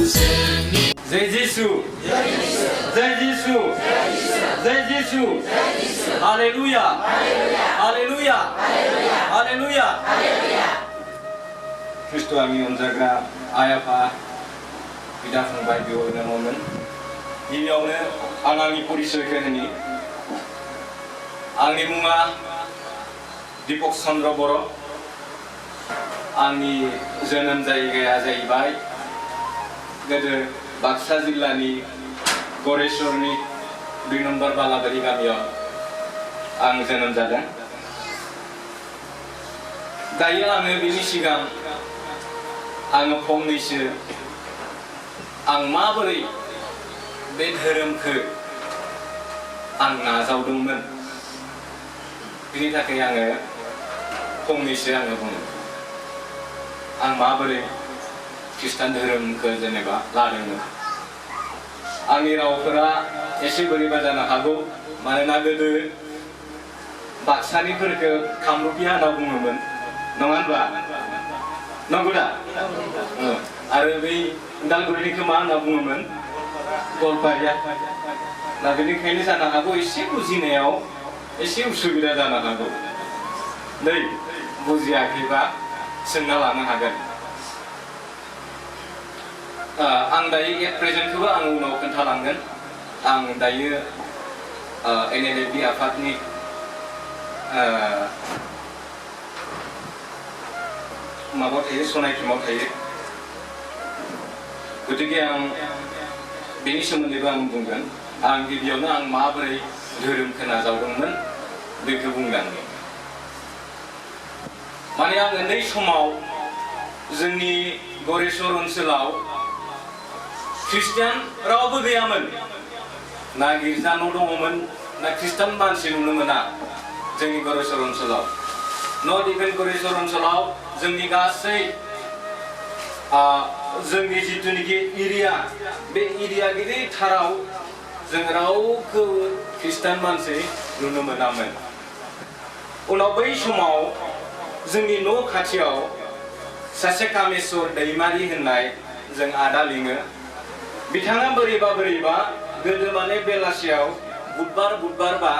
जय जिसु जय जिसु जय जिसु हालेलुया हालेलुया हालेलुया ख्रिस्ट' आंनि अनजाग्रा आइ आफा बिदा फंबाय बिब' बिनानावमोन गिबियावनो आं आंनि परिचयखौ होनि आंनि मुङा दीपक चन्द्र बर' आंनि जोनोम जायगाया जाहैबाय गोदो बाक्सा जिल्लानि गरेस्वरनि 2 नम्बर बालाबारि गामियाव आं जोनोम जादों दायो आङो बेनि सिगां आङो फंनैसो आं माबोरै बे धोरोमखौ आं नाजावदोंमोन बिनि थाखाय आङो फंनैसो आङो बुङो आं माबोरै खृष्टान धोरोमखौ जेनेबा लादोंमोन आंनि रावफोरा एसे बोरैबा जानो हागौ मानोना गोदो बाक्सानिफोरखौ कामरुपिया होनना बुङोमोन नङा होनबा नंगौ दा आरो बै उदालगुरिनिखौ मा होनना बुङोमोन गवालपारिया दा बेनिखायनो जानो हागौ एसे बुजिनायाव एसे उसुबिदा जानो हागौ नै बुजियाखैबा सोंना लानो हागोन आं दायो एट प्रेजेन्टखौबो आं उनाव खोन्थालांगोन आं दायो NLLB आफादनि माबा थायो सनायथिमाव थायो गतिके आं बेनि सोमोन्दैबो आं बुंगोन आं गिबियावनो आं माबोरै धोरोमखौ नाजावदोंमोन बेखौ बुंलांनि माने आं उन्दै समाव जोंनि गरेस्वर ओनसोलाव ख्रिस्टियान रावबो गैयामोन ना गिर्जा न' दङमोन ना ख्रिस्टान मानसि नुनो मोना जोंनि गरेस्वर ओनसोलाव नट इभेन गरेस्वर ओनसोलाव जोंनि गासै जोंनि जिथुनिखि एरिया बे एरिया गिदिरथाराव जों रावखौ ख्रिस्टान मानसि नुनो मोनामोन उनाव बै समाव जोंनि न' खाथियाव सासे कामेश्वर दैमारि होननाय जों आदा लिङो बिथाङा बोरैबा गोदो माने बेलासियाव बुधबार बा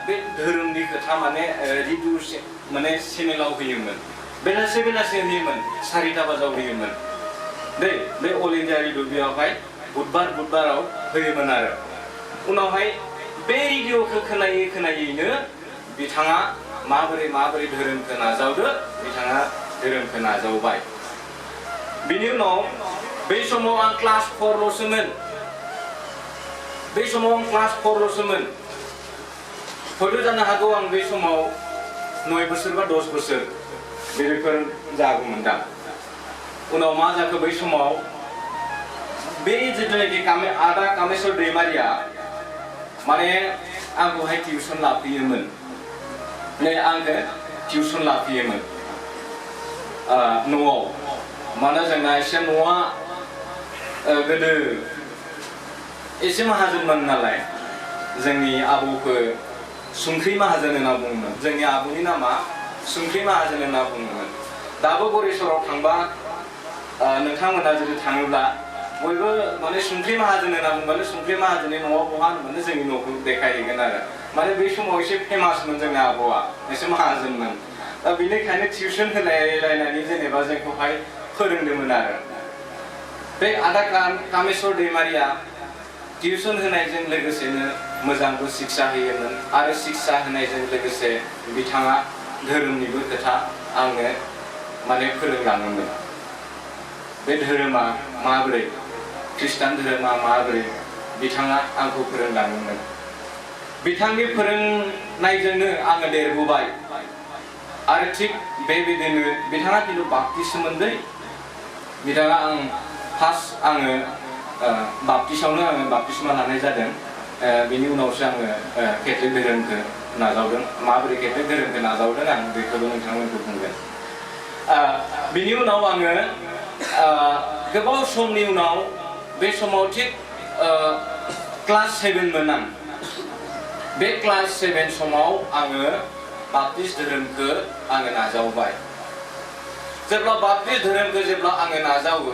बे धोरोमनि खोथा माने रेडिअ माने चेनेलाव होयोमोन बेलासे होयोमोन 4टा बाजाव होयोमोन दै बे अल इन्डिया रेडिअ बेयावहाय बुधबाराव होयोमोन आरो उनावहाय बे रेडिअखौ खोनायैनो बिथाङा माबोरै धोरोमखौ नाजावदो बिथाङा धोरोमखौ नाजावबाय बिनि उनाव बै समाव आं क्लास 4ल'सोमोन हयथ' जानो हागौ आं बै समाव 9 बोसोर बा 10 बोसोर बेफोर जागौमोन दा उनाव मा जाखो बै समाव बे जिथुनाखि आदा कामेश्वर दैमारिया माने आंखौहाय टिउसन लाफैयोमोन आंखौ टिउसन लाफैयोमोन न'आव मानो जोंना एसे न'आ गोदो एसे माहाजोनमोन नालाय जोंनि आबौखौ संख्रि माहाजोन होनना बुङोमोन जोंनि आबौनि नामा संख्रि माहाजोन होनना बुङोमोन दाबो गरेस्वराव थांबा नोंथांमोना जुदि थाङोब्ला बयबो माने संख्रि माहाजोन होनना बुंबानो संख्रि माहाजोननि न'आव बहा होनबानो जोंनि न'खौ देखायहैगोन आरो माने बै समाव एसे फेमासमोन जोंनि आबौआ एसे माहाजोनमोन दा बेनिखायनो टिउसन होलायलायनानै जेनेबा जोंखौहाय फोरोंदोंमोन आरो बे आदा कामेश्वर दैमारिया टिउसन होनायजों लोगोसेनो मोजांबो शिक्षा होयोमोन आरो शिक्षा होनायजों लोगोसे बिथाङा धोरोमनिबो खोथा आंनो माने फोरोंलाङोमोन बे धोरोमा माबोरै खृष्टान धोरोमा माबोरै बिथाङा आंखौ फोरोंलाङोमोन बिथांनि फोरोंनायजोंनो आङो देरबोबाय आरो थिग बेबायदिनो बिथाङा खिन्थु बाप्तिस्मोन्दै बिथाङा आं फार्स्ट आङो बाप्तिस्मआवनो आङो बाप्तिस्मा लानाय जादों बेनि उनावसो आङो केथलिक धोरोमखौ नाजावदों माबोरै केथलिक धोरोमखौ नाजावदों आं बेखौबो नोंथांमोनखौ बुंगोन बिनि उनाव आङो गोबाव समनि उनाव बे समाव थिग क्लास 7मोन आं बे क्लास 7 समाव आङो बाप्तिस्ट धोरोमखौ आङो नाजावबाय जेब्ला बाप्तिस्ट धोरोमखौ जेब्ला आङो नाजावो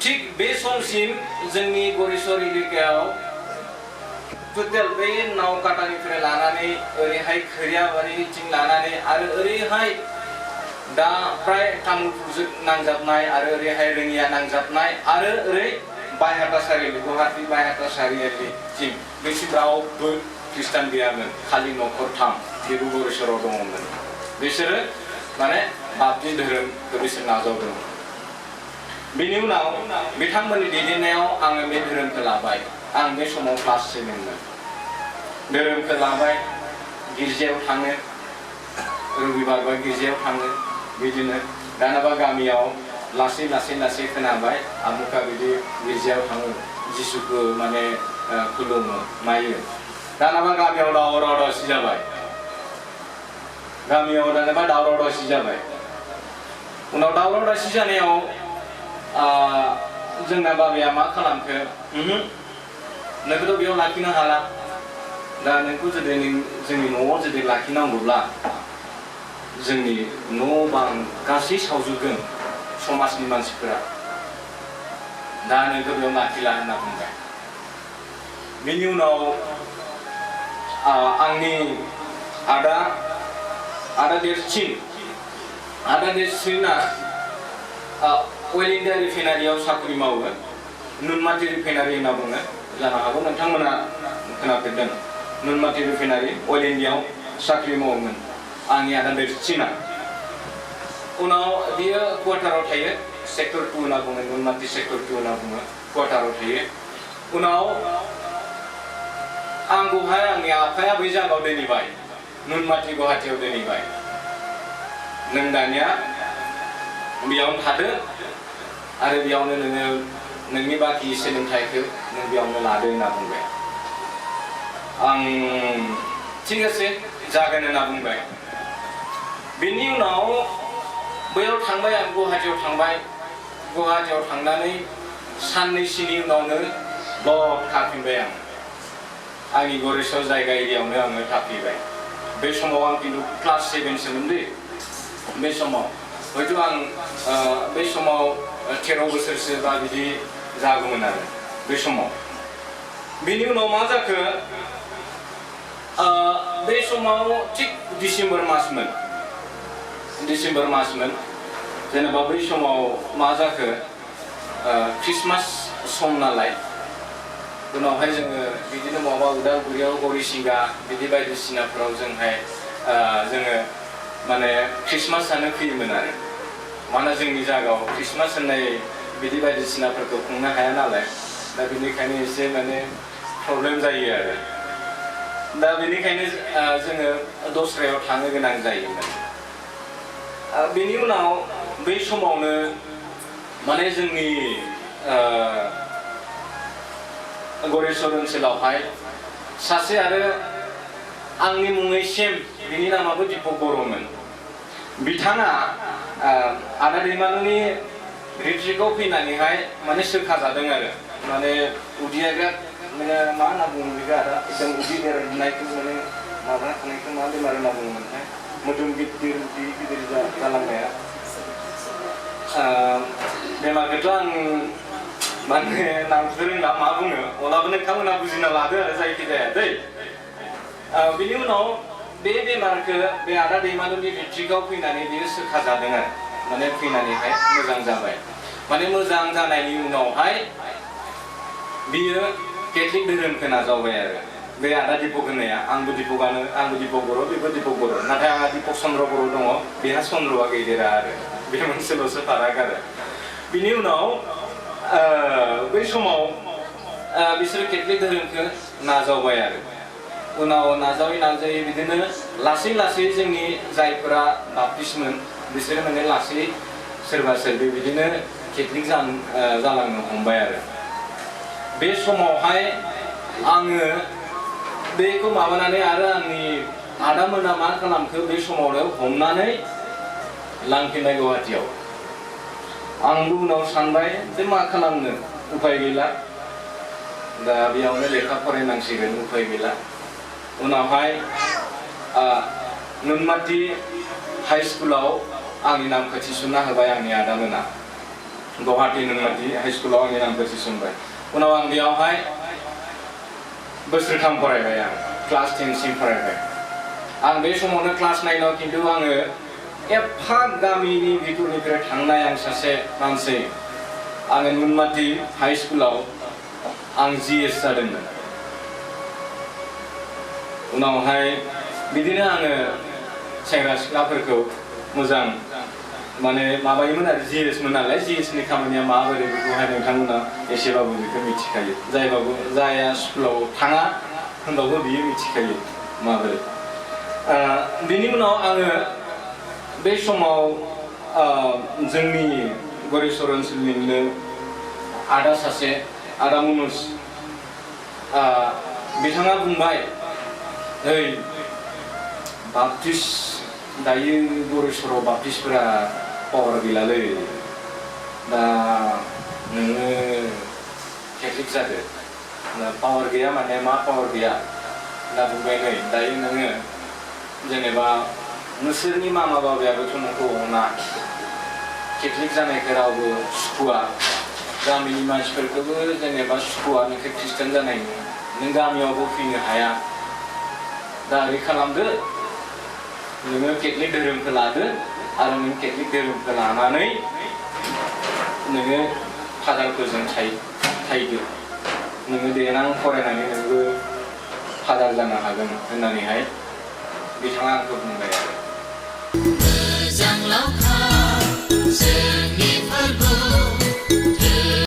थिग बे समसिम जोंनि गरेस्वर इलाकायाव टटेल बे नावकाटानिफ्राय लानानै ओरैहाय खोरियाबारिथिं लानानै आरो ओरैहाय दा प्राय तामुलपुरजों नांजाबनाय आरो ओरैहाय रोङिया नांजाबनाय आरो ओरै बायहाटा सारियालि गुवाहाटी बायहाटा सारियालिसिम बेसिम रावबो ख्रिस्टान गैयामोन खालि न'खरथाम बेबो गरेस्वराव दङमोन बिसोरो माने बापटिस्ट धोरोमखौ बिसोर नाजावदों बेनि उनाव बिथांमोननि दैदेननायाव आङो बे धोरोमखौ लाबाय आं बे समाव क्लास 7मोन धोरोमखौ लाबाय गिर्जायाव थाङो रबिबार बा गिर्जायाव थाङो बिदिनो दानाबा गामियाव लासै लासै लासै खोनाबाय आमुखा बिदि गिर्जायाव थाङो जिसुखौ माने खुलुमो मायो दानाबा गामियाव दावराव दावसि जाबाय गामियाव दानाबा दावराव दावसि जाबाय उनाव दावराव दावसि जानायाव जोंना बाबाया मा खालामखो नोंखौथ' बेयाव लाखिनो हाला दा नोंखौ जुदि जोंनि न'आव जुदि लाखिनांगौब्ला जोंनि न' बां गासै सावजोबगोन समाजनि मानसिफोरा दा नोंखौ बेयाव लाखिला होनना बुंबाय बेनि उनाव आंनि आदा देरसिना अइल इन्डिया रिफाइनारियाव साख्रि मावो नुनमाटि रिफाइनारि होनना बुङो जानो हागौ नोंथांमोना खोनाफेरदों नुनमाटि रिफाइनारि अइल इन्डियायाव साख्रि मावोमोन आंनि आदा देरसिना उनाव बियो क्वार्टाराव थायो सेक्टर 2 होनना बुङो नुनमाटि सेक्टर 2 होनना बुङो क्वार्टाराव थायो उनाव आंखौहाय आंनि आफाया बै जायगायाव दोनहैबाय नुनमाटि गुवाहाटीयाव दोनहैबाय नों दानिया बेयावनो थादो आरो बेयावनो नोङो नोंनि बाखि सोलोंथाइखौ नों बेयावनो लादो होनना बुंबाय आं थिग আছে जागोन होनना बुंबाय बेनि उनाव बैयाव थांबाय आं गुवाहाटीयाव थांनानै साननैसोनि उनावनो ब्लक थाफिनबाय आंनि गरेस्वर जायगा एरियायावनो आङो थाफैबाय बे समाव आं खिन्थु क्लास 7सोमोन दै बे समाव हयथ' आं बे समाव 13 बोसोरसो बा बिदि जागौमोन आरो बे समाव बेनि उनाव मा जाखो बे समाव थिग डिसेम्बर मासमोन जेनेबा बै समाव मा जाखो ख्रिस्टमास सम नालाय उनावहाय जोङो बिदिनो माबा उदालगुरियाव गौरीसिंगा बिदि बायदिसिनाफोराव जोङो माने ख्रिस्टमास जानो फैयोमोन आरो मानोना जोंनि जायगायाव ख्रिस्टमास होननाय बिदि बायदिसिनाफोरखौ खुंनो हाया नालाय दा बेनिखायनो एसे माने प्रब्लेम जायो आरो दा बेनिखायनो जोङो दस्रायाव थांनो गोनां जायोमोन बेनि उनाव बै समावनो माने जोंनि गरेस्वर ओनसोलावहाय सासे आरो आंनि मुङै सेम बिनि नामाबो दीपक बर'मोन बिथाङा आदा दैमालुनि रिट्रिकआव फैनानैहाय माने सोखाजादों आरो माने उदैया बिराद माने मा होनना बुङो बेखौ आदा एकदम उदै देरनायखौ माने माबा थानायखौ मा बेमार होनना बुङोमोनथाय मोदोम गिदिर जालांनाया बेमारखौथ' आं माने नामखौ रोंला मा बुङो अब्लाबो नोंथांमोना बुजिना लादो आरो जायखिजाया दै बिनि उनाव बे बेमारखौ बे आदा दैमालुनि रिट्रिकआव फैनानै बियो सोखाजादों आरो माने फैनानैहाय मोजां जाबाय माने मोजां जानायनि उनावहाय बियो केथलिक धोरोमखौ नाजावबाय आरो बे आदा दीपक होननाया आंबो दीपक बर' बेबो दीपक बर' नाथाय आंहा दीपक चन्द्र बर' दङ बेहा चन्द्रआ गैदेरा आरो बे मोनसेल'सो फाराग आरो बिनि उनाव बै समाव बिसोर केथलिक धोरोमखौ नाजावबाय आरो उनाव नाजायै बिदिनो लासै जोंनि जायफोरा बाप्टिस्टमोन बिसोरो माने लासै सोरबा बिदिनो केथलिक जालांनो हमबाय आरो बे समावहाय आङो बेखौ माबानानै आरो आंनि आदामोना मा खालामखो बे समावनो हमनानै लांफिनबाय गुवाहाटीयाव आंबो उनाव सानबाय जे मा खालामनो उपाय गैला दा बेयावनो लेखा फरायनांसिगोन उपाय गैला उनावहाय नुनमाटि हाई स्कुलाव आंनि नामखौ थिसनना होबाय आंनि आदामोना गुवाहाटी नोंमादि हाई स्कुलाव आंनि नामखौ थिसनबाय उनाव आं बेयावहाय बोसोरथाम फरायबाय आं क्लास 10 सिम फरायबाय आं बे समावनो क्लास 9 आव खिन्थु आङो एफा गामिनि भितरनिफ्राय थांनाय आं सासे मानसि आङो नुनमाथि हाई स्कुलाव आं GS जादोंमोन उनावहाय बिदिनो आङो सेंग्रा सिख्लाफोरखौ मोजां माने माबायोमोन आरो GS मोन नालाय GS नि खामानिया माबोरै बेखौहाय नोंथांमोना एसेबाबो बेखौ मिथिखायो जाया स्कुलाव थाङा होनबाबो बियो मिथिखायो माबोरै बेनि उनाव आङो बे समाव जोंनि गरेस्वर ओनसोलनिनो आदा सासे आदा मुनुस बिथाङा बुंबाय ओइ बाप्टिस्ट दायो गरेस्वराव बाप्टिस्टफोरा पावार गैलालै दा नोङो केथलिक जादो पावार गैया माने मा पावार गैया दा बुंबाय नै दायो नोङो जेनेबा नोंसोरनि मामा बाबायाबोथ' नोंखौ अना केथलिक जानायखौ रावबो सुखुवा गामिनि मानसिफोरखौबो जेनेबा सुखुवा नोंखौ ख्रिस्टान जानायनि नों गामियावबो फैनो हाया दा ओरै खालामदो नोङो केथलिक धोरोमखौ लादो आरो नों केथलिक धोरोमखौ लानानै नोङो फादारफोरजों थायदो नोङो देनां फरायनानै नोंबो फादार जानो हागोन होननानैहाय बिथाङा आंखौ बुंबाय आरो मोजां लावखार जोंनि फोरबो